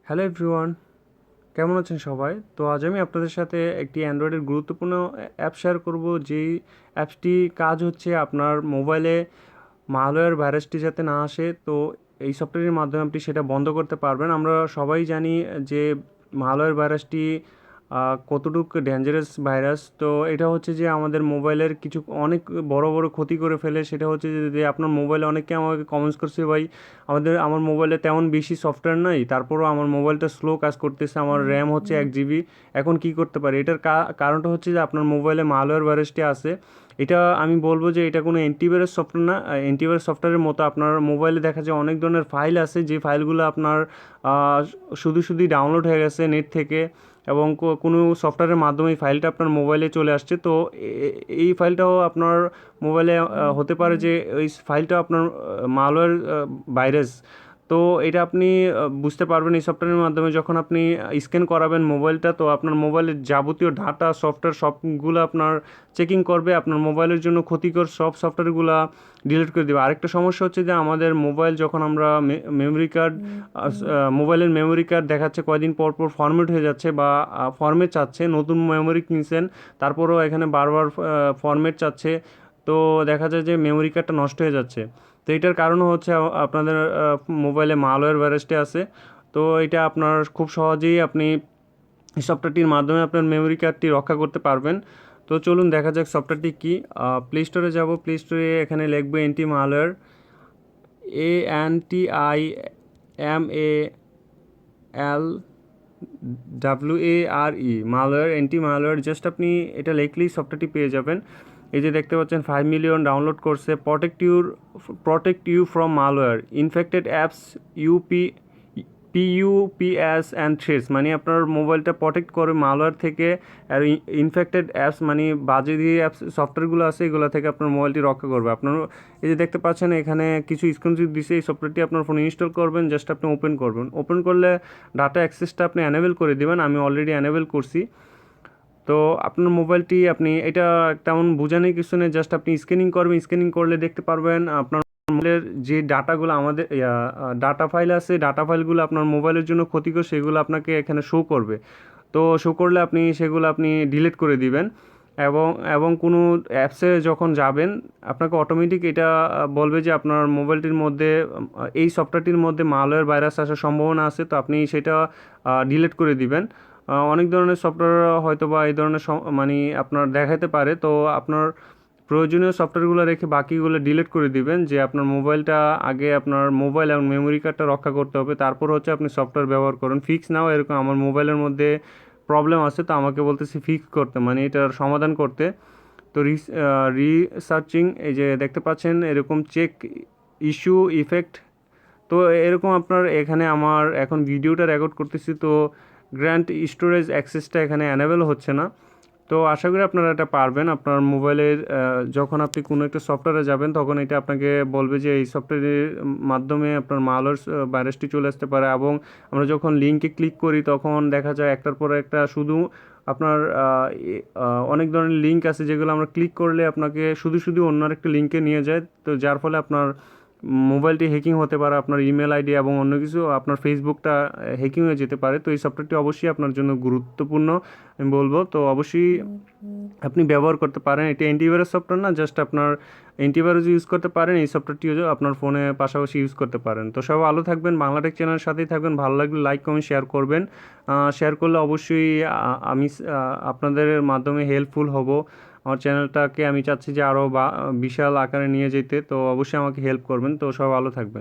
Hello everyone, কেমন আছেন সবাই? তো আজ আমি আপনাদের সাথে একটি অ্যান্ড্রয়েডের গুরুত্বপূর্ণ অ্যাপ শেয়ার করব। যেই অ্যাপসটি কাজ হচ্ছে আপনার মোবাইলে মালওয়্যার ভাইরাসটি যাতে না আসে, তো এই সফটওয়্যারের মাধ্যমে আপনি সেটা বন্ধ করতে পারবেন। আমরা সবাই জানি যে মালওয়্যার ভাইরাসটি কতটুকু ডেঞ্জারাস ভাইরাস। তো এটা হচ্ছে যে আমাদের মোবাইলের কিছু অনেক বড় বড় ক্ষতি করে ফেলে। সেটা হচ্ছে যে আপনার মোবাইলে অনেকে আমাকে কমেন্টস করছে, ভাই আমার মোবাইলে তেমন বেশি সফটওয়্যার নাই, তারপরও আমার মোবাইলটা স্লো কাজ করতেছে, আমার র্যাম হচ্ছে 1 GB। এখন কি করতে পারি? এটার কারণটা হচ্ছে যে আপনার মোবাইলে মালওয়্যার ভাইরাসটি আছে। এটা আমি বলবো যে এটা কোনো অ্যান্টিভাইরাস সফটওয়্যার না। অ্যান্টিভাইরাস সফটওয়্যারের মতো আপনার মোবাইলে দেখা যায় অনেক ধরনের ফাইল আছে, যে ফাইলগুলো আপনার আহ, শুধু শুধুই ডাউনলোড হয়ে গেছে নেট থেকে, এবং কোনো সফটওয়্যারের মাধ্যমে এই ফাইলটা আপনার মোবাইলে চলে আসছে। তো এই ফাইলটাও আপনার মোবাইলে হতে পারে যে ওই ফাইলটা আপনার মালওয়্যার ভাইরাস। তো এটা আপনি বুঝতে পারবেন এই সফটওয়্যারের মাধ্যমে, যখন আপনি স্ক্যান করাবেন মোবাইলটা, তো আপনার মোবাইলের যাবতীয় ডাটা সফটওয়্যার সবগুলো আপনার চেকিং করবে, আপনার মোবাইলের জন্য ক্ষতিকর সব সফটওয়্যারগুলো ডিলিট করে দেবে। আরেকটা সমস্যা হচ্ছে যে আমাদের মোবাইল যখন আমরা মেমোরি কার্ড মোবাইলের মেমোরি কার্ড দেখাচ্ছে কয়দিন পর পর ফরম্যাট হয়ে যাচ্ছে, বা ফরম্যাট চাচ্ছে, নতুন মেমোরি কিনছেন তারপরেও এখানে বারবার ফরম্যাট চাচ্ছে। তো দেখা যায় যে মেমোরি কার্ডটা নষ্ট হয়ে যাচ্ছে। তো এটার কারণ হচ্ছে আপনাদের মোবাইলে মালওয়্যার ভাইরাসটি আছে। তো এটা আপনার খুব সহজেই আপনি এই সফটওয়্যারটির মাধ্যমে আপনার মেমোরি কার্ডটি রক্ষা করতে পারবেন। তো চলুন দেখা যাক সফটওয়্যারটি কী। প্লে স্টোরে যাব, প্লে স্টোরে এখানে লিখবো anti malware, ANTIMALWARE, malware, anti malware. Just আপনি এটা লিখলেই সফটওয়্যারটি পেয়ে যাবেন। এই যে দেখতে পাচ্ছেন 5 মিলিয়ন ডাউনলোড করছে। Protect you from malware infected apps, ইউপি PUPS অ্যান্ড থ্রেডস, মানে আপনার মোবাইলটা প্রোটেক্ট করে মালওয়্যার থেকে। আর ইনফেক্টেড অ্যাপস মানে বাজে দিয়ে অ্যাপস সফটওয়্যারগুলো আছে, এগুলো থেকে আপনার মোবাইলটি রক্ষা করবে। আপনার এই যে দেখতে পাচ্ছেন এখানে কিছু স্ক্রিনশট দিছে। এই সফটওয়্যারটি আপনার ফোনে ইনস্টল করবেন, জাস্ট আপনি ওপেন করবেন। ওপেন করলে ডাটা অ্যাক্সেসটা আপনি অ্যানেবল করে দেবেন। আমি অলরেডি অ্যানেবল করছি। তো আপনার মোবাইলটি আপনি এটা তেমন বোঝানোর কিছু নেই, জাস্ট আপনি স্ক্যানিং করবেন। স্ক্যানিং করলে দেখতে পারবেন আপনার মোবাইলের যে ডাটাগুলো আমাদের ডাটা ফাইল আছে, ডাটা ফাইলগুলো আপনার মোবাইলের জন্য ক্ষতিকর, সেগুলো আপনাকে এখানে শো করবে। তো শো করলে আপনি সেগুলো আপনি ডিলিট করে দিবেন। এবং এবং কোনো অ্যাপসে যখন যাবেন আপনাকে অটোমেটিক এটা বলবে যে আপনার মোবাইলটির মধ্যে এই সফটওয়্যারটির মধ্যে মালওয়্যার ভাইরাস আসার সম্ভাবনা আছে, তো আপনি সেটা ডিলিট করে দিবেন। অনেক ধরনের সফটওয়্যার হয়তো বা এই ধরনের মানে আপনার দেখাতে পারে। তো আপনার প্রয়োজনীয় সফটওয়্যারগুলো রেখে বাকিগুলো ডিলিট করে দিবেন। যে আপনার মোবাইলটা আগে আপনার মোবাইল এবং মেমোরি কার্ডটা রক্ষা করতে হবে, তারপর হচ্ছে আপনি সফটওয়্যার ব্যবহার করুন। ফিক্স নাও, এরকম আমার মোবাইলের মধ্যে প্রবলেম আছে, তো আমাকে বলতেছি ফিক্স করতে, মানে এটার সমাধান করতে। তো রিসার্চিং, এই যে দেখতে পাচ্ছেন এরকম চেক ইস্যু ইফেক্ট। তো এরকম আপনার এখানে আমার এখন ভিডিওটা রেকর্ড করতেছি, তো গ্র্যান্ট স্টোরেজ অ্যাক্সেসটা এখানে অ্যানেবল হচ্ছে না। তো আশা করি আপনারা এটা পারবেন। আপনার মোবাইলের যখন আপনি কোনো একটা সফটওয়্যারে যাবেন, তখন এটা আপনাকে বলবে যে এই সফটওয়্যারের মাধ্যমে আপনার মালওয়্যার ভাইরাসটি চলে আসতে পারে। এবং আমরা যখন লিঙ্কে ক্লিক করি তখন দেখা যায় একটার পর একটা শুধু আপনার অনেক ধরনের লিঙ্ক আছে, যেগুলো আমরা ক্লিক করলে আপনাকে শুধু শুধু অন্য একটা লিঙ্কে নিয়ে যায়। তো যার ফলে আপনার মোবাইলটি হ্যাকিং হতে পারে, আপনার ইমেল আইডি এবং অন্য কিছু, আপনার ফেসবুকটা হ্যাকিং হয়ে যেতে পারে। তো এই সফটওয়্যারটি অবশ্যই আপনার জন্য গুরুত্বপূর্ণ আমি বলবো। তো অবশ্যই আপনি ব্যবহার করতে পারেন। এটি অ্যান্টিভাইরাস সফটওয়্যার না, জাস্ট আপনার অ্যান্টিভাইরাস ইউজ করতে পারেন, এই সফটওয়্যারটিও আপনার ফোনে পাশাপাশি ইউজ করতে পারেন। তো সবাই ভালো থাকবেন, বাংলাটেক চ্যানেলের সাথেই থাকবেন। ভালো লাগলে লাইক কমেন্ট শেয়ার করবেন। শেয়ার করলে অবশ্যই আমি আপনাদের মাধ্যমে হেল্পফুল হব। আমার চ্যানেলটাকে আমি চাচ্ছি যে আরও বিশাল আকারে নিয়ে যেতে, তো অবশ্যই আমাকে হেল্প করবেন। তো সবাই ভালো থাকবেন।